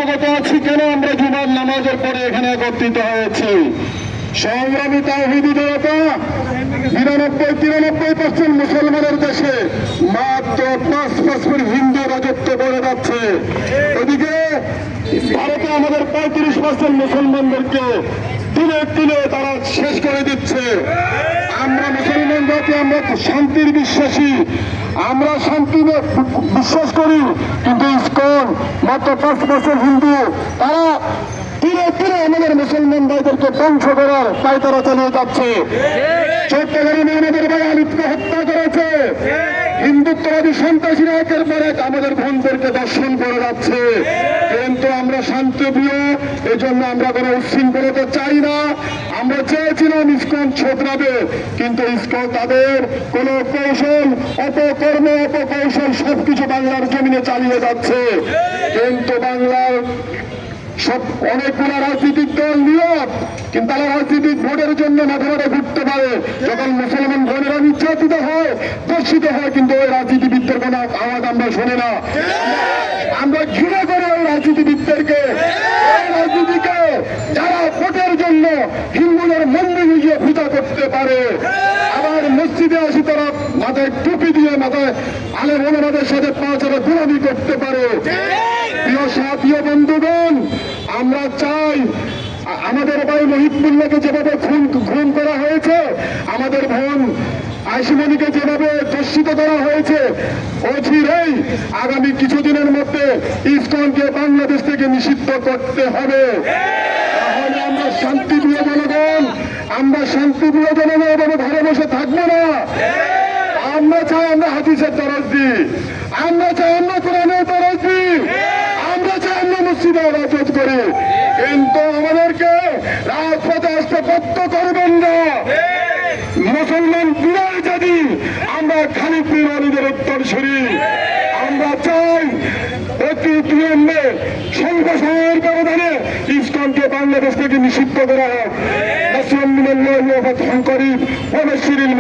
অবগত আছি কেন আমরা জুমার নামাজের পরে এখানে একত্রিত হয়েছি। সংগ্রামী তাওহীদি জনতা, 93% মুসলমানের দেশে মাত্র 5% হিন্দু রাজত্ব করে যাচ্ছে। এদিকে ভারতে আমাদের 35% মুসলমানদেরকে দিনে দিনে তারা শেষ করে দিচ্ছে। আমরা মুসলমান জাতি, আমরা শান্তির বিশ্বাসী, আমরা শান্তি বিশ্বাস করি, কিন্তু ইসকন মাত্র 5% হিন্দু, তারা ধীরে ধীরে আমাদের মুসলমান ভাইদেরকে ধ্বংস করার পায়তারা চালিয়ে যাচ্ছে। চট্টগ্রামে আমাদের ভাই আলিফকে হত্যা করেছে, হিন্দুত্ববাদী সন্ত্রাসীরা একের পর এক আমাদের বোনদেরকে দর্শন করে যাচ্ছে। কিন্তু আমরা শান্তিপ্রিয়, এই জন্য আমরা কোনো উচ্ছৃঙ্খলতা চাই না। আমরা চেয়েছিলাম ইসকন ছোটরাবে, কিন্তু ইসকন তাদের কোন কৌশল, অপকর্ম, অপকৌশল সবকিছু বাংলার জমিনে চালিয়ে যাচ্ছে। কিন্তু বাংলার সব অনেকগুলো রাজনৈতিক দল নিয়োগ, কিন্তু তারা রাজনৈতিক ভোটের জন্য মাঠে মাঠে ঘুরতে পারে। যখন মুসলমান বোনেরা নির্যাতিত হয়, দর্শিত হয়, কিন্তু ওই রাজনীতিবিদদের কোনো আওয়াজ আমরা শুনি না। আমরা ঘৃণা করি ওই রাজনীতিবিদদেরকে, ওই রাজনীতিকে যারা ভোটের জন্য হিন্দুদের মন্দির গিয়ে পূজা করতে পারে, আবার মসজিদে আসি তারা মাথায় টুপি দিয়ে মাথায় আলেম ওলামাদের সাথে পাঁচরা গোলামি করতে পারে। প্রিয় সাথী বন্ধুগণ, আমরা চাই আমাদের ভাই মহিবুল্লাহকে যেভাবে খুন করা হয়েছে, আমাদের বোন আইসিমণিকে যেভাবে ধর্ষিত করা হয়েছে, অচিরেই আগামী কিছুদিনের মধ্যে ইসকনকে বাংলাদেশ থেকে নিষিদ্ধ করতে হবে। তাহলে আমরা শান্তিপ্রিয় জনগণ, আমরা শান্তিপ্রিয় জনগণ এভাবে ঘরে বসে থাকবো না। আমরা চাই আমরা হাদিসের দরজ দিই, আমরা চাই আমরা কোরআনের দরজ দিই, আমরা চাই আমরা মসজিদে রাজত করি, কিন্তু আমাদেরকে রাজপথে আসতে বাধ্য করবেন না। মুসলমান বিরাট জাতি, আমরা খালিদ বিন ওয়ালিদের উত্তরসূরি। আমরা চাই অতি বিলম্বে স্বল্প সময়ের ব্যবধানে ইসকনকে বাংলাদেশ থেকে নিষিদ্ধ করা হোক। নাসরুম মিনাল্লাহি ওয়া ফাতহুন করিব ওয়া বাশশিরিল